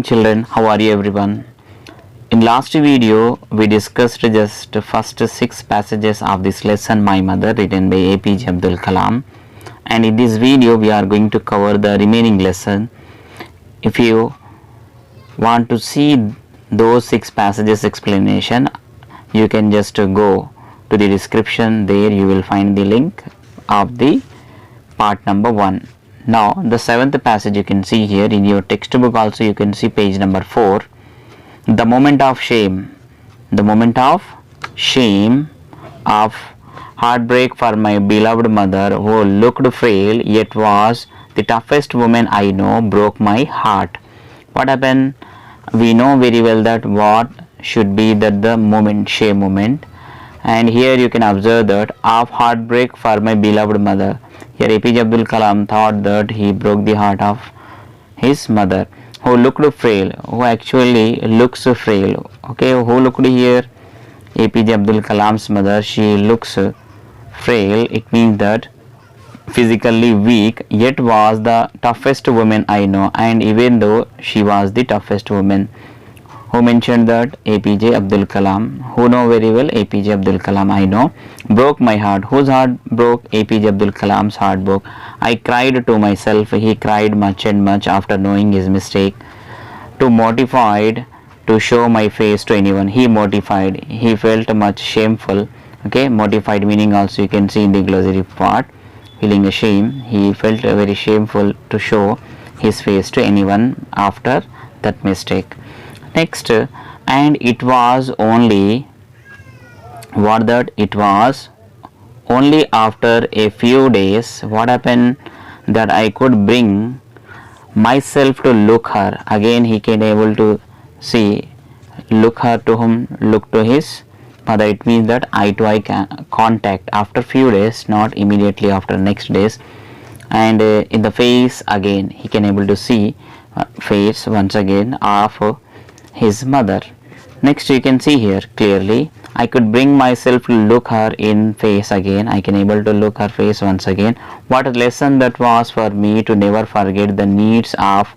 Children, how are you everyone? In last video we discussed just first 6 passages of this lesson My Mother written by APJ Abdul Kalam, and in this video we are going to cover the remaining lesson. If you want to see those 6 passages explanation, you can just go to the description. There you will find the link of the part number 1. Now the 7th passage you can see here in your textbook. Also you can see page number 4. The moment of shame, of heartbreak for my beloved mother, who looked frail yet was the toughest woman I know, broke my heart. What happened? We know very well that what should be that the moment, shame moment, and here you can observe that of heartbreak for my beloved mother. Here APJ Abdul Kalam thought that he broke the heart of his mother, who looked frail, who actually looks frail. Okay, who looked here? APJ Abdul Kalam's mother, she looks frail. It means that physically weak, yet was the toughest woman I know. And even though she was the toughest woman, who mentioned that? APJ Abdul Kalam. Who know very well? APJ Abdul Kalam, I know. Broke my heart. Whose heart broke? APJ Abdul Kalam's heart broke. I cried to myself. He cried much and much after knowing his mistake. Too mortified to show my face to anyone. He mortified. He felt much shameful. Okay, mortified meaning also you can see in the glossary part. Feeling ashamed. He felt very shameful to show his face to anyone after that mistake. Next, and it was only after a few days, what happened, that I could bring myself to look her. Again he can able to see, look her to whom? Look to his mother. It means that eye to eye contact after few days, not immediately after next days. And in the face again he can able to see face once again of his mother. Next you can see here clearly, I could bring myself to look her in face again. I can able to look her face once again. What a lesson that was for me to never forget the needs of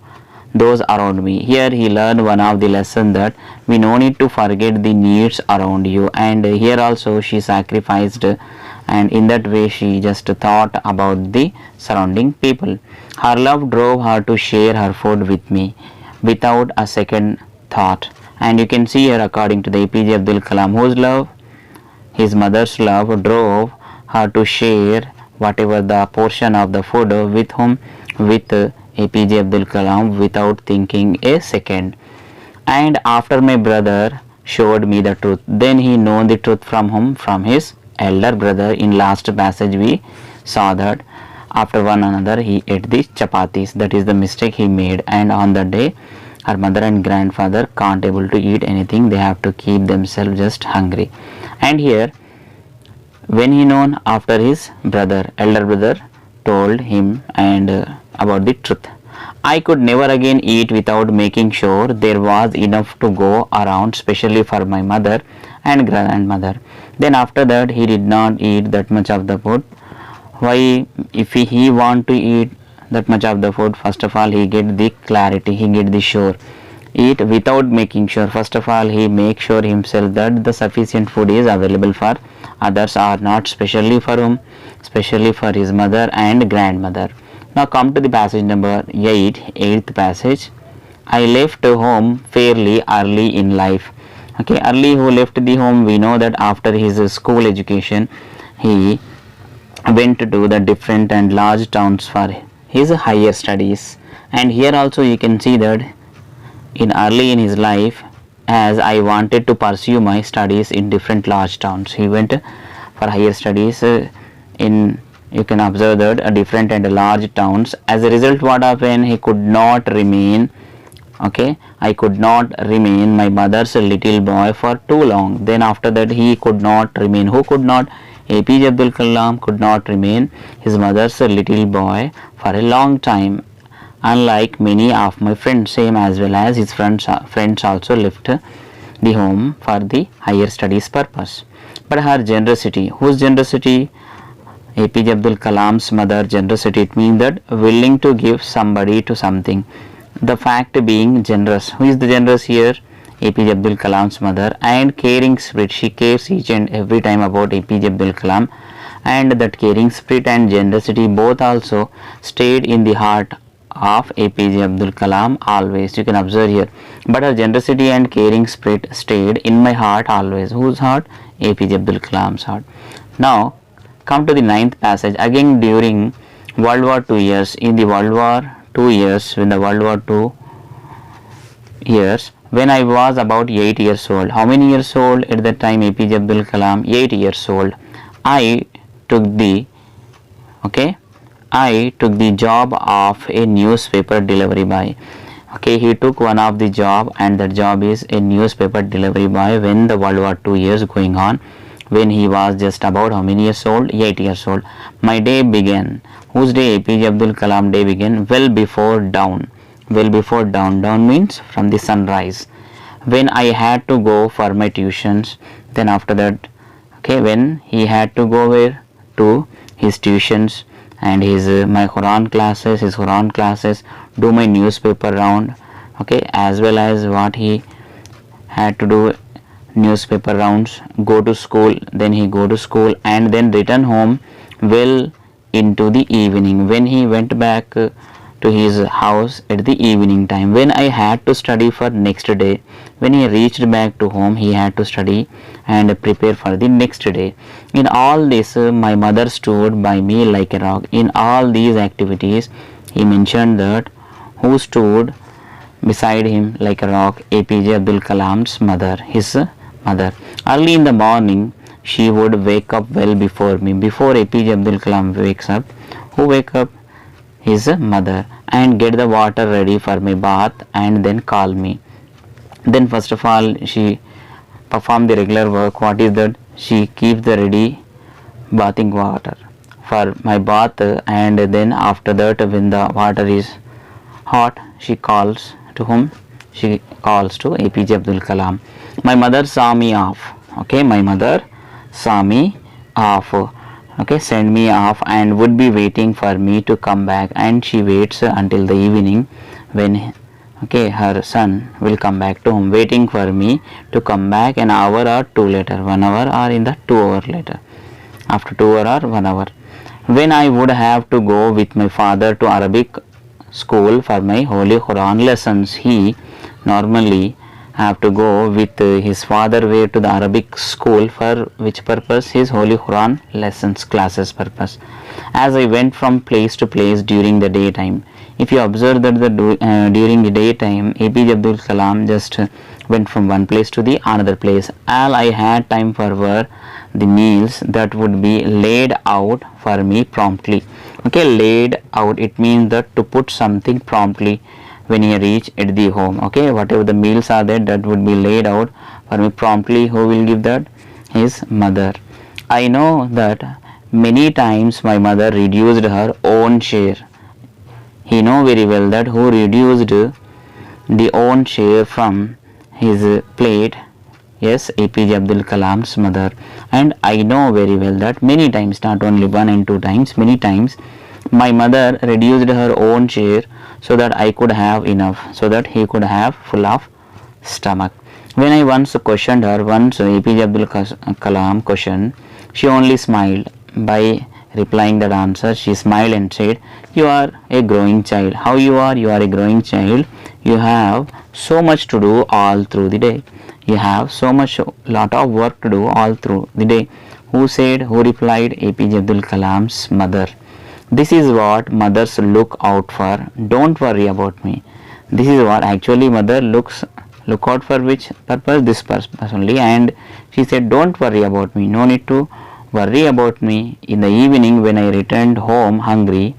those around me. Here he learned one of the lesson that we no need to forget the needs around you. And here also she sacrificed, and in that way she just thought about the surrounding people. Her love drove her to share her food with me without a second thought. And you can see here according to the APJ Abdul Kalam, whose love? His mother's love drove her to share whatever the portion of the food with whom? With APJ Abdul Kalam without thinking a second. And after my brother showed me the truth, then he known the truth from whom? From his elder brother. In last passage we saw that after one another he ate the chapatis. That is the mistake he made, and on that day her mother and grandfather can't able to eat anything. They have to keep themselves just hungry. And here when he known after his brother, elder brother told him and about the truth, I could never again eat without making sure there was enough to go around, especially for my mother and grandmother. Then after that he did not eat that much of the food. Why? If he want to eat that much of the food, first of all he get the clarity, he get the sure. Eat without making sure. First of all he make sure himself that the sufficient food is available for others or not, specially for whom? Especially for his mother and grandmother. Now come to the passage number 8, 8th passage. I left home fairly early in life. Okay, early who left the home? We know that after his school education he went to the different and large towns for his higher studies. And here also you can see that in early in his life, as I wanted to pursue my studies in different large towns, he went for higher studies in, you can observe that different and large towns. As a result what happened, he could not remain, okay, I could not remain my mother's little boy for too long. Then after that he could not remain. Who could not? APJ Abdul Kalam could not remain his mother's little boy for a long time, unlike many of my friends. Same as well as his friends also left the home for the higher studies purpose. But her generosity, whose generosity? APJ Abdul Kalam's mother generosity. It means that willing to give somebody to something. The fact being generous. Who is the generous here? APJ Abdul Kalam's mother. And caring spirit. She cares each and every time about APJ Abdul Kalam, and that caring spirit and generosity both also stayed in the heart of APJ Abdul Kalam always. You can observe here. But her generosity and caring spirit stayed in my heart always. Whose heart? APJ Abdul Kalam's heart. Now come to the ninth passage. Again during World War II years, in the World War II years, when the World War II years, when I was about 8 years old. How many years old at that time? APJ Abdul Kalam 8 years old. I took the job of a newspaper delivery boy. Okay, he took one of the job, and that job is a newspaper delivery boy when the World War II years going on, when he was just about how many years old? 8 years old. My day began. Whose day? APJ Abdul Kalam day began well before dawn. Well before dawn. Dawn means from the sunrise. When I had to go for my tuitions, then after that, okay, when he had to go where? To his tuitions and his my Quran classes, do my newspaper round, okay, as well as what he had to do newspaper rounds, go to school, then he go to school and then return home well into the evening. When he went back to his house at the evening time, when I had to study for next day, when he reached back to home, he had to study and prepare for the next day. In all this, my mother stood by me like a rock. In all these activities, he mentioned that who stood beside him like a rock? APJ Abdul Kalam's mother, his mother. Early in the morning, she would wake up well before me. Before APJ Abdul Kalam wakes up, who wake up? His mother, and get the water ready for my bath and then call me. Then first of all, she perform the regular work. What is that? She keeps the ready bathing water for my bath, and then after that, when the water is hot, she calls to whom? She calls to APJ Abdul Kalam. My mother saw me off. Okay, my mother saw me off. Okay, send me off and would be waiting for me to come back, and she waits until the evening when her son will come back to home, waiting for me to come back an hour or two later, 1 hour or in the 2 hour later, after 2 hour or 1 hour. When I would have to go with my father to Arabic school for my Holy Quran lessons, he normally have to go with his father way to the Arabic school. For which purpose? His Holy Quran lessons, classes purpose. As I went from place to place during the daytime, if you observe that during the daytime, APJ Abdul Kalam just went from one place to the another place. All I had time for were the meals that would be laid out for me promptly. Okay, laid out, it means that to put something promptly when he reach at the home. Okay, whatever the meals are there, that would be laid out for me promptly. Who will give that? His mother. I know that many times my mother reduced her own share. He know very well that who reduced the own share from his plate. Yes, APJ Abdul Kalam's mother. And I know very well that many times, not only 1 and 2 times, many times my mother reduced her own share so that I could have enough, so that he could have full of stomach. When I once questioned her, once APJ Abdul Kalam questioned, she only smiled. By replying that answer, she smiled and said, "You are a growing child." How you are? You are a growing child. You have so much to do all through the day. You have so much, lot of work to do all through the day. Who said? Who replied? APJ Abdul Kalam's mother. This is what mothers look out for. Don't worry about me. This is what actually mother look out for. Which purpose? This purpose only. And she said, don't worry about me. No need to worry about me. In the evening when I returned home hungry,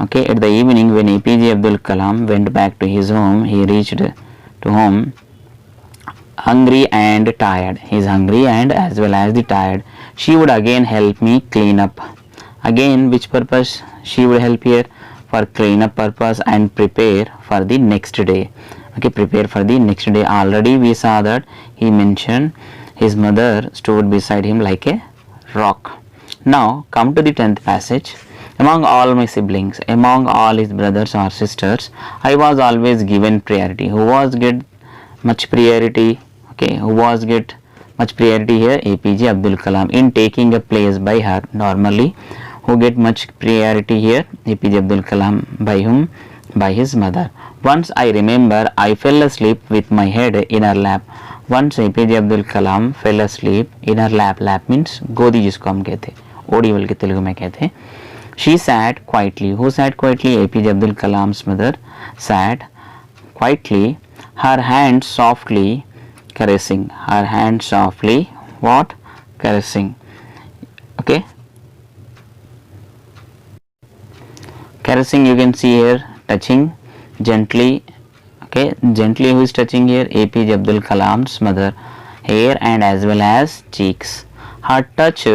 okay, at the evening when APJ Abdul Kalam went back to his home, he reached to home hungry and tired. He is hungry and as well as the tired. She would again help me clean up. Again, which purpose she would help here? For clean up purpose and prepare for the next day. Okay, prepare for the next day. Already we saw that he mentioned his mother stood beside him like a rock. Now come to the 10th passage. Among all my siblings, among all his brothers or sisters, I was always given priority. Who was get much priority? Okay, who was get much priority here? APJ Abdul Kalam in taking a place by her. Normally, who get much priority here? APJ Abdul Kalam. By whom? By his mother. Once I remember I fell asleep with my head in her lap. Once APJ Abdul Kalam fell asleep in her lap. Lap means गोदी जिसको हम कहते हैं, OD बल्कि तेलुगु में कहते हैं. She sat quietly. Who sat quietly? APJ Abdul Kalam's mother sat quietly, her hands softly caressing. Her hands softly what? Caressing. Okay. Caressing you can see here, touching gently. Okay, gently who is touching here? APJ Abdul Kalam's mother. Hair and as well as cheeks. Her touch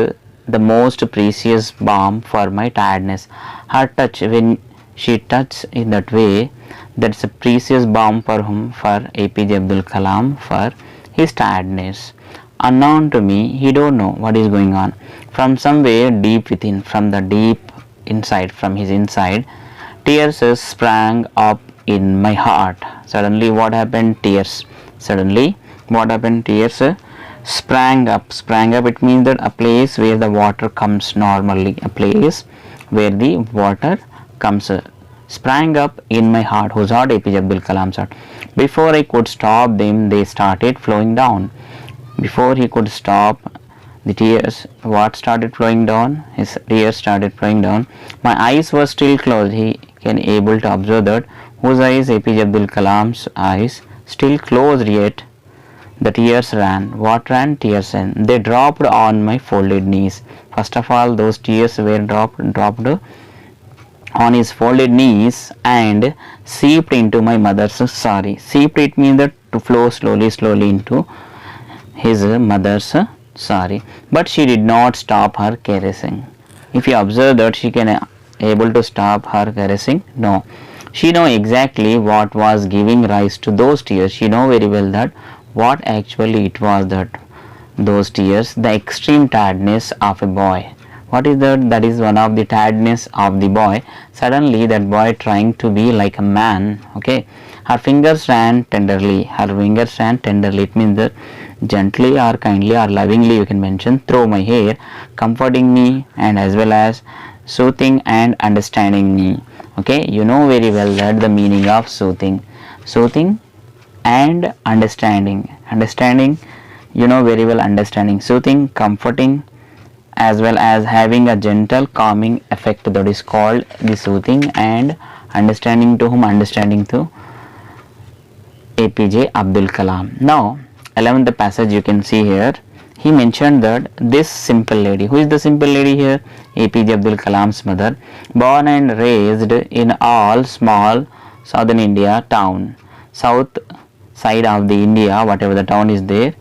the most precious balm for my tiredness. Her touch, when she touches in that way, that's a precious balm for whom? For APJ Abdul Kalam, for his tiredness. Unknown to me, he don't know what is going on. From somewhere deep within, from the deep inside, from his inside, tears sprang up in my heart. Suddenly what happened? Tears. Suddenly what happened? Tears sprang up. Sprang up, it means that a place where the water comes normally, a place where the water comes. Sprang up in my heart. Whose heart? APJ Abdul Kalam's heart. Before I could stop them, they started flowing down. Before he could stop the tears, what started flowing down? His tears started flowing down. My eyes were still closed. He can able to observe that. Whose eyes? APJ Abdul Kalam's eyes still closed, yet the tears ran. What ran? Tears ran. They dropped on my folded knees. First of all, those tears were dropped on his folded knees and seeped into my mother's sari. Seeped, it means that to flow slowly into his mother's sari. But she did not stop her caressing. If you observe that, she can able to stop her caressing? No. She know exactly what was giving rise to those tears. She know very well that what actually it was, that those tears, the extreme tiredness of a boy. What is that? That is one of the tiredness of the boy. Suddenly that boy trying to be like a man. Okay. Her fingers ran tenderly. Her fingers ran tenderly. It means that gently or kindly or lovingly you can mention through my hair, comforting me and as well as soothing and understanding me. Okay. You know very well that the meaning of soothing. Soothing and understanding. Understanding, you know very well, understanding. Soothing, comforting, as well as having a gentle calming effect, that is called the soothing. And understanding to whom? Understanding to APJ Abdul Kalam. Now 11th passage you can see here, he mentioned that this simple lady. Who is the simple lady here? APJ Abdul Kalam's mother. Born and raised in all small southern India town, south side of the India, whatever the town is there,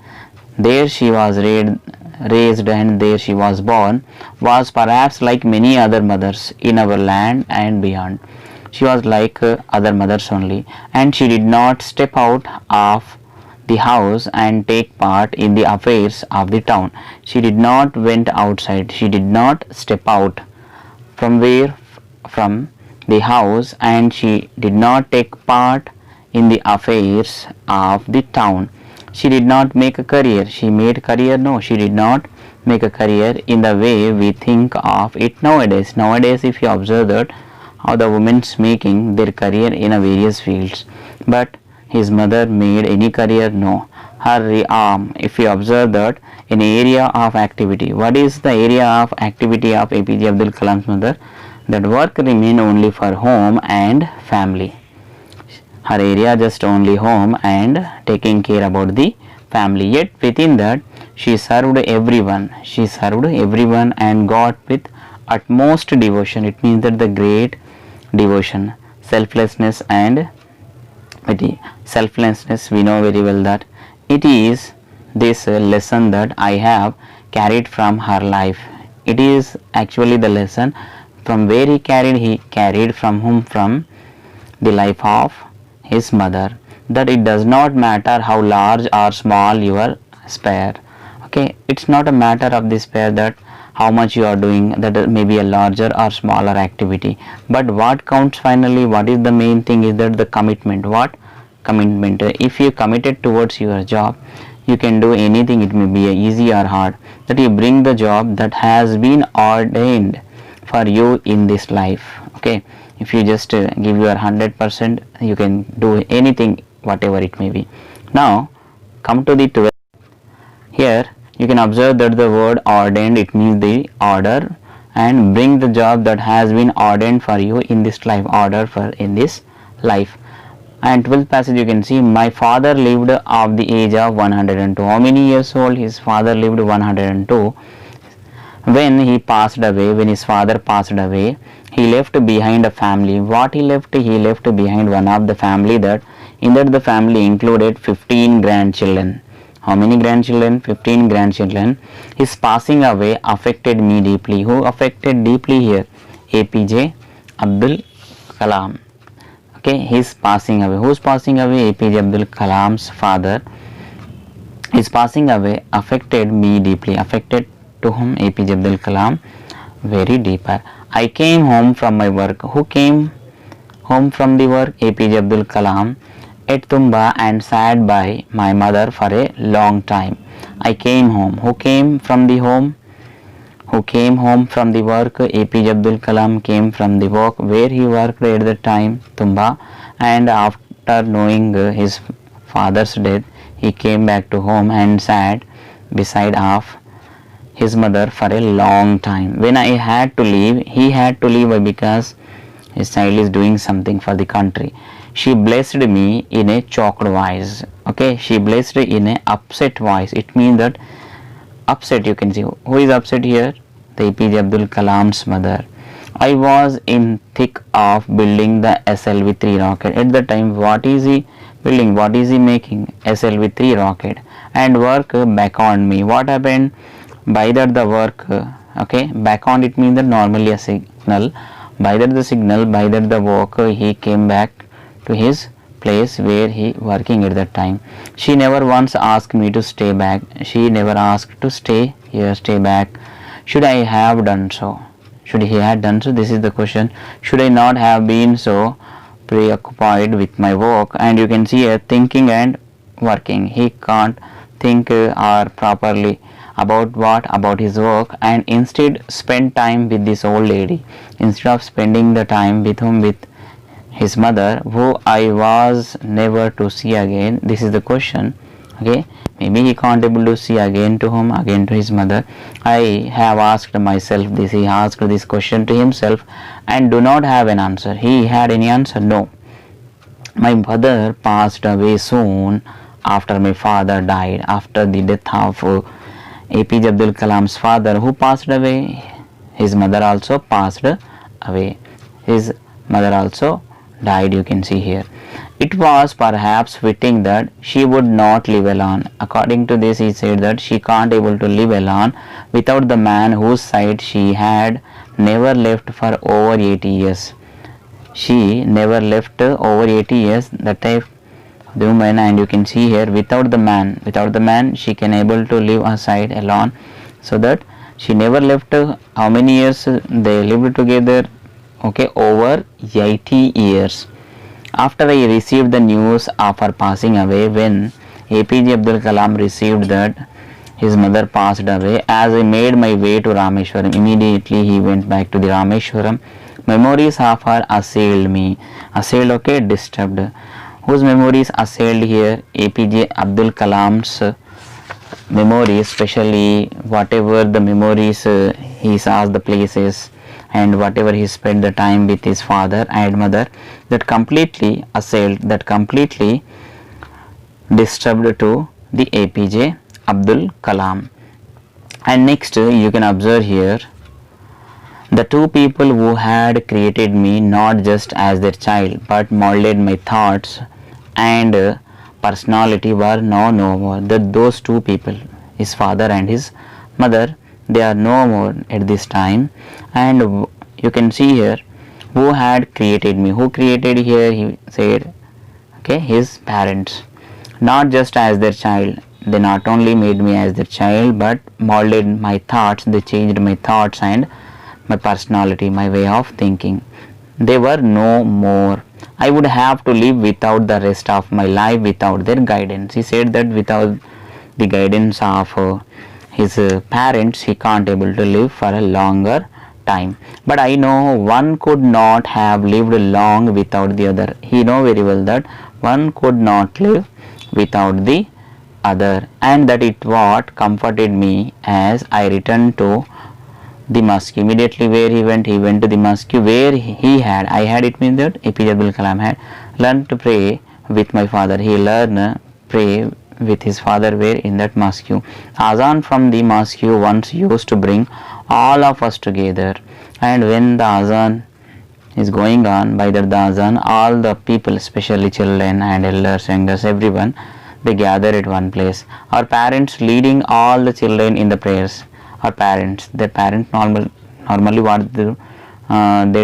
there she was raised and there she was born, was perhaps like many other mothers in our land and beyond. She was like other mothers only, and she did not step out of the house and take part in the affairs of the town. She did not went outside. She did not step out from where? From the house, and she did not take part in the affairs of the town. She did not make a career. She made career? No, she did not make a career in the way we think of it nowadays. Nowadays, if you observe that, how the women's making their career in a various fields. But his mother made any career? No. Her if you observe that, in area of activity. What is the area of activity of APJ Abdul Kalam's mother? That work remain only for home and family. Her area just only home and taking care about the family. Yet within that she served everyone. She served everyone and got with utmost devotion. It means that the great devotion, selflessness and pity. Selflessness, we know very well that it is this lesson that I have carried from her life. It is actually the lesson from where he carried from whom? From the life of his mother, that it does not matter how large or small your spare. Okay, it's not a matter of the spare that how much you are doing, that may be a larger or smaller activity, but what counts finally, what is the main thing is that the commitment. What commitment? If you committed towards your job, you can do anything, it may be easy or hard, that you bring the job that has been ordained for you in this life. Okay, if you just give your 100%, you can do anything, whatever it may be. Now come to the 12th. Here you can observe that the word ordained, it means the order, and bring the job that has been ordained for you in this life, order for in this life. And 12th passage you can see, my father lived of the age of 102. How many years old? His father lived 102. When he passed away, when his father passed away, he left behind a family. What he left? He left behind one of the family, that in that the family included 15 grandchildren. How many grandchildren? 15 grandchildren. His passing away affected me deeply. Who affected deeply here? APJ Abdul Kalam. Okay, his passing away. Who's passing away? APJ Abdul Kalam's father. His passing away affected me deeply. Affected to whom? APJ Abdul Kalam very deeper. I came home from my work. Who came home from the work? APJ Abdul Kalam. At Tumba and sat by my mother for a long time. I came home. Who came from the home? Who came home from the work? APJ Abdul Kalam came from the work where he worked at the time, Tumba, and after knowing his father's death, he came back to home and sat beside of his mother for a long time. When I had to leave, he had to leave because his child is doing something for the country. She blessed me in a choked voice. Okay, she blessed in a upset voice. It means that upset, you can see. Who is upset here? The APJ Abdul Kalam's mother. I was in thick of building the SLV-3 rocket. At the time, what is he building? What is he making? SLV-3 rocket. And work back on me. What happened? By that the work, okay, back on, it means that normally a signal. By that the signal, by that the work, he came back to his place where he working at that time. She never once asked me to stay back. She never asked to stay here, stay back. Should I have done so? Should he have done so? This is the question. Should I not have been so preoccupied with my work? And you can see here, thinking and working. He can't think or properly about what? About his work, and instead spend time with this old lady. Instead of spending the time with whom? With his mother, who I was never to see again. This is the question. Okay, maybe he can't able to see again to whom? Again to his mother. I have asked myself this. He asked this question to himself and do not have an answer. He had any answer? No. My mother passed away soon after my father died. After the death of APJ Abdul Kalam's father, who passed away? His mother also passed away. His mother also died, you can see here. It was perhaps fitting that she would not live alone. According to this, he said that she can't able to live alone without the man whose side she had never left for over 80 years. She never left over 80 years, that type the woman, and you can see here, without the man she can able to live aside alone, so that she never left. How many years they lived together? Okay, over 80 years. After I received the news of her passing away, when APJ Abdul Kalam received that his mother passed away, as I made my way to Rameshwaram, immediately he went back to the Rameshwaram. Memories of her assailed me. Assailed, okay, disturbed. Whose memories assailed here? APJ Abdul Kalam's memories, especially whatever the memories he saw the places and whatever he spent the time with his father and mother, that completely assailed, that completely disturbed to the APJ Abdul Kalam. And next you can observe here, the two people who had created me not just as their child but molded my thoughts and personality were now no more. That those two people, his father and his mother, they are no more at this time. And you can see here, who had created me. Who created here? He said, okay, his parents. Not just as their child. they not only made me as their child but molded my thoughts, they changed my thoughts and my personality, my way of thinking. They were no more. I would have to live without the rest of my life without their guidance. He said that without the guidance of his parents, he can't able to live for a longer time. But I know one could not have lived long without the other. He know very well that one could not live without the other, and that it what comforted me as I returned to the mosque. Immediately where he went to the mosque where I had, it means that APJ Abdul Kalam had learned to pray with my father. He learned pray with his father where in that mosque. Azan from the mosque once used to bring all of us together, and when the azan is going on, by that the azan, all the people, especially children and elders, youngers, everyone, they gather at one place. Our parents leading all the children in the prayers. Our parents, their parents normally what they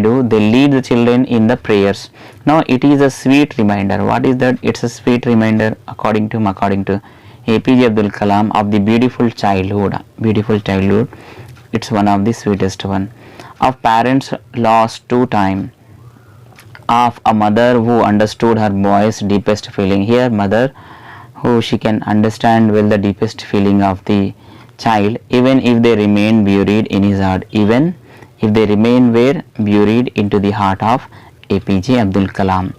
do, they lead the children in the prayers. Now it is a sweet reminder. What is that? It's a sweet reminder according to APJ Abdul Kalam of the beautiful childhood. It's one of the sweetest one. Of parents lost to time, of a mother who understood her boy's deepest feeling. Here mother who she can understand well the deepest feeling of the child, even if they remain buried in his heart, even if they remain buried into the heart of APJ Abdul Kalam.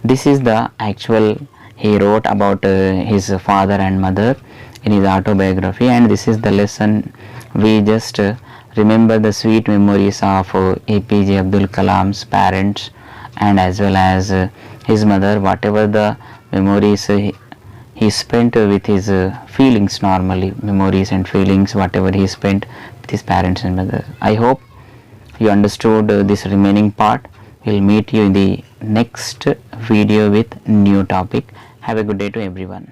This is the actual he wrote about his father and mother in his autobiography, and this is the lesson. We just remember the sweet memories of APJ Abdul Kalam's parents and as well as his mother, whatever the memories he spent with his feelings, normally memories and feelings, whatever he spent with his parents and mother. I hope you understood this remaining part. We'll meet you in the next video with new topic. Have a good day to everyone.